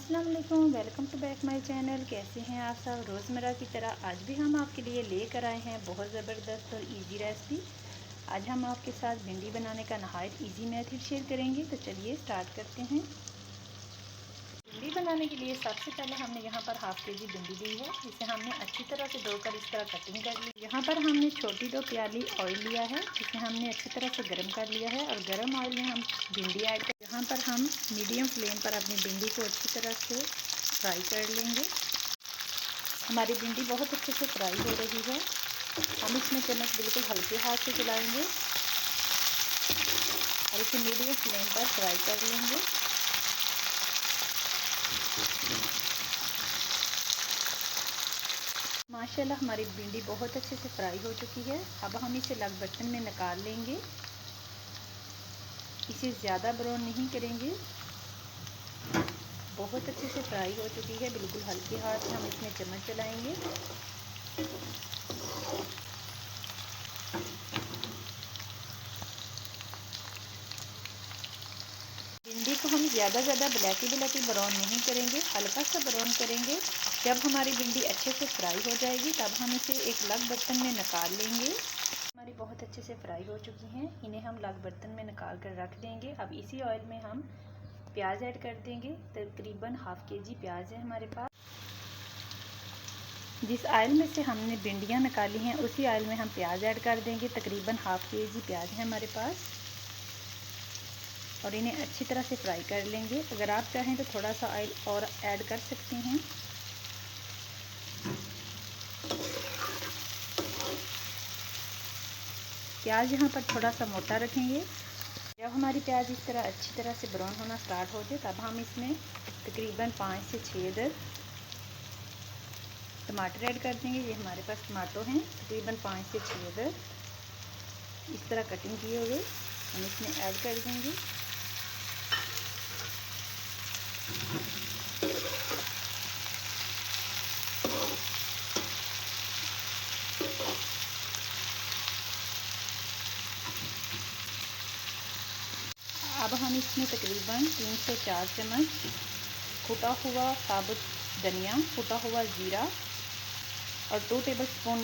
अस्सलाम वालेकुम, welcome to back my channel. कैसे हैं आप सब। रोज़मर्रा की तरह आज भी हम आपके लिए लेकर आए हैं बहुत ज़बरदस्त और इजी रेसिपी। आज हम आपके साथ भिंडी बनाने का नहायत इजी मेथड शेयर करेंगे। तो चलिए स्टार्ट करते हैं। भिंडी बनाने के लिए सबसे पहले हमने यहाँ पर हाफ़ के जी भिंडी ली है। इसे हमने अच्छी तरह से धोकर इस तरह कटिंग कर ली। यहाँ पर हमने छोटी 2 प्याली ऑयल लिया है, जिसे हमने अच्छी तरह से गर्म कर लिया है और गर्म ऑयल में हम भिंडी ऐड कर यहाँ पर हम मीडियम फ्लेम पर अपनी भिंडी को अच्छी तरह से फ्राई कर लेंगे। हमारी भिंडी बहुत अच्छे से फ्राई हो रही है। हम इसमें चम्मच बिल्कुल हल्के हाथ से चलाएंगे और इसे मीडियम फ्लेम पर फ्राई कर लेंगे। माशाल्लाह हमारी भिंडी बहुत अच्छे से फ्राई हो चुकी है। अब हम इसे अलग बर्तन में निकाल लेंगे। इसे ज़्यादा ब्राउन नहीं करेंगे। बहुत अच्छे से फ्राई हो चुकी है। बिल्कुल हल्के हाथ से हम इसमें चम्मच चलाएंगे। भिंडी को हम ज़्यादा ब्लैकी ब्राउन नहीं करेंगे, हल्का सा ब्राउन करेंगे। जब हमारी भिंडी अच्छे से फ्राई हो जाएगी तब हम इसे एक अलग बर्तन में निकाल लेंगे। हमारी बहुत अच्छे से फ्राई हो चुकी हैं। इन्हें हम अलग बर्तन में निकाल कर रख देंगे। अब इसी ऑयल में हम प्याज ऐड कर देंगे। तकरीबन हाफ़ के जी प्याज है हमारे पास। जिस ऑयल में से हमने भिंडियाँ निकाली हैं उसी ऑयल में हम प्याज ऐड कर देंगे। तकरीबन हाफ़ के जी प्याज है हमारे पास और इन्हें अच्छी तरह से फ्राई कर लेंगे। अगर आप चाहें तो थोड़ा सा ऑयल और ऐड कर सकते हैं। प्याज यहाँ पर थोड़ा सा मोटा रखेंगे। जब हमारी प्याज इस तरह अच्छी तरह से ब्राउन होना स्टार्ट हो जाए तब हम इसमें तकरीबन 5 से 6 टमाटर ऐड कर देंगे। ये हमारे पास टमाटो हैं, तकरीबन 5 से 6 इस तरह कटिंग किए हुए हम इसमें ऐड कर देंगे। अब हम इसमें तकरीबन 3 से 4 चम्मच कुटा हुआ साबुत धनिया, कुटा हुआ जीरा और 2 टेबलस्पून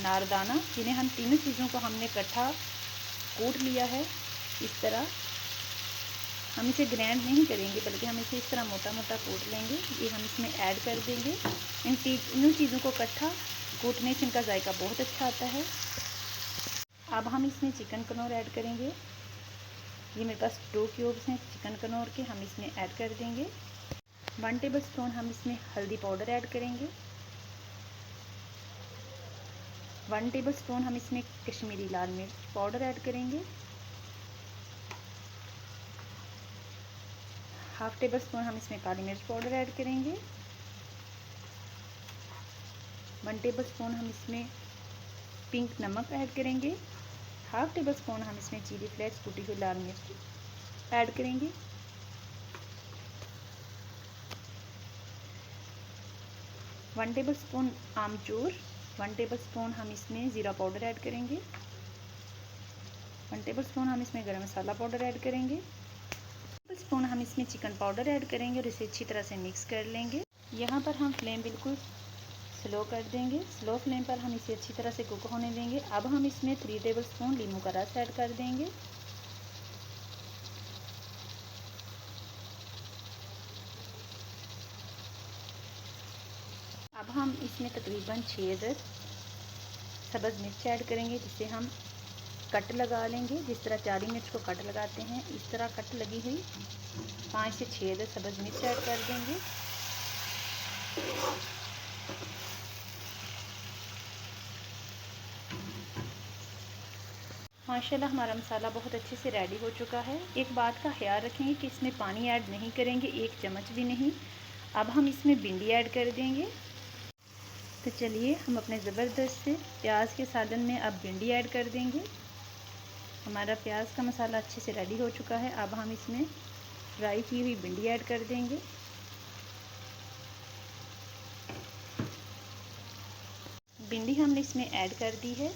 नारदाना, जिन्हें हम तीनों चीज़ों को हमने इकट्ठा कूट लिया है। इस तरह हम इसे ग्राइंड नहीं करेंगे बल्कि हम इसे इस तरह मोटा मोटा कूट लेंगे। ये हम इसमें ऐड कर देंगे। इन तीनों चीज़ों को इकट्ठा कूटने से इनका जायका बहुत अच्छा आता है। अब हम इसमें चिकन कनौर ऐड करेंगे। ये मेरे पास 2 क्यूब्स हैं चिकन कनौर के, हम इसमें ऐड कर देंगे। 1 टेबलस्पून हम इसमें हल्दी पाउडर ऐड करेंगे। 1 टेबलस्पून हम इसमें कश्मीरी लाल मिर्च पाउडर ऐड करेंगे। हाफ़ टेबलस्पून हम इसमें काली मिर्च पाउडर ऐड करेंगे। 1 टेबलस्पून हम इसमें पिंक नमक ऐड करेंगे। हाफ़ टेबलस्पून हम इसमें चिली फ्लेक्स कुटी हुई लाल मिर्च ऐड करेंगे। 1 टेबलस्पून आमचूर, 1 टेबलस्पून हम इसमें ज़ीरा पाउडर ऐड करेंगे। 1 टेबलस्पून हम इसमें गरम मसाला पाउडर ऐड करेंगे। स्पून हम इसमें चिकन पाउडर ऐड करेंगे और इसे अच्छी तरह से मिक्स कर लेंगे। यहाँ पर हम फ्लेम बिल्कुल स्लो कर देंगे। स्लो फ्लेम पर हम इसे अच्छी तरह से कुक होने देंगे। अब हम इसमें 3 टेबलस्पून नींबू का रस ऐड कर देंगे। अब हम इसमें तकरीबन 6 सब्ज़ मिर्च ऐड करेंगे, जिसे हम कट लगा लेंगे। जिस तरह चारी मिर्च को कट लगाते हैं इस तरह कट लगी हुई 5 से 6 सब्ज़ मिर्च ऐड कर देंगे। माशाल्लाह हमारा मसाला बहुत अच्छे से रेडी हो चुका है। एक बात का ख्याल रखेंगे कि इसमें पानी ऐड नहीं करेंगे, 1 चम्मच भी नहीं। अब हम इसमें भिंडी ऐड कर देंगे। तो चलिए हम अपने ज़बरदस्त से प्याज के सालन में अब भिंडी ऐड कर देंगे। हमारा प्याज का मसाला अच्छे से रेडी हो चुका है। अब हम इसमें फ्राई की हुई भिंडी ऐड कर देंगे। भिंडी हमने इसमें ऐड कर दी है।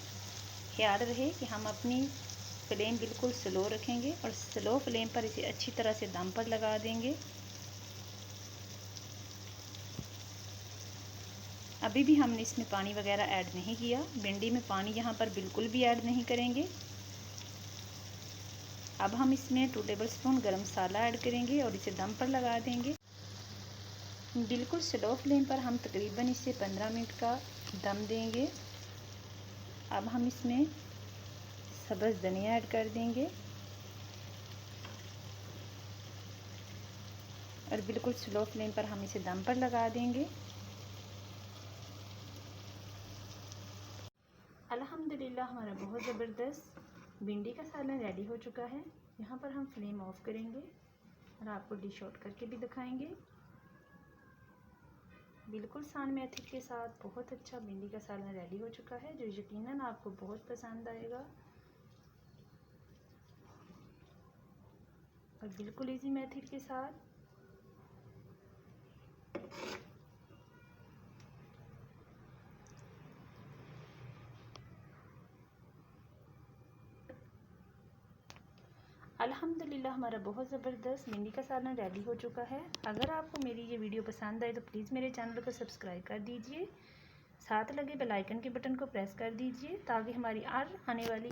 ख्याल रहे कि हम अपनी फ्लेम बिल्कुल स्लो रखेंगे और स्लो फ्लेम पर इसे अच्छी तरह से दम पर लगा देंगे। अभी भी हमने इसमें पानी वगैरह ऐड नहीं किया। भिंडी में पानी यहाँ पर बिल्कुल भी ऐड नहीं करेंगे। अब हम इसमें 2 टेबलस्पून गरम मसाला ऐड करेंगे और इसे दम पर लगा देंगे। बिल्कुल स्लो फ्लेम पर हम तकरीबन इसे 15 मिनट का दम देंगे। अब हम इसमें सब्ज़ धनिया ऐड कर देंगे और बिल्कुल स्लो फ्लेम पर हम इसे दम पर लगा देंगे। अल्हम्दुलिल्लाह हमारा बहुत ज़बरदस्त भिंडी का सालन रेडी हो चुका है। यहाँ पर हम फ्लेम ऑफ करेंगे और आपको डिश आउट करके भी दिखाएंगे। बिल्कुल सान मेथड के साथ बहुत अच्छा भिंडी का सालन रेडी हो चुका है, जो यकीनन आपको बहुत पसंद आएगा और बिल्कुल इजी मेथड के साथ। अल्हम्दुलिल्लाह हमारा बहुत ज़बरदस्त भिंडी का सालन रेडी हो चुका है। अगर आपको मेरी ये वीडियो पसंद आए तो प्लीज़ मेरे चैनल को सब्सक्राइब कर दीजिए, साथ लगे बेल आइकन के बटन को प्रेस कर दीजिए ताकि हमारी आने वाली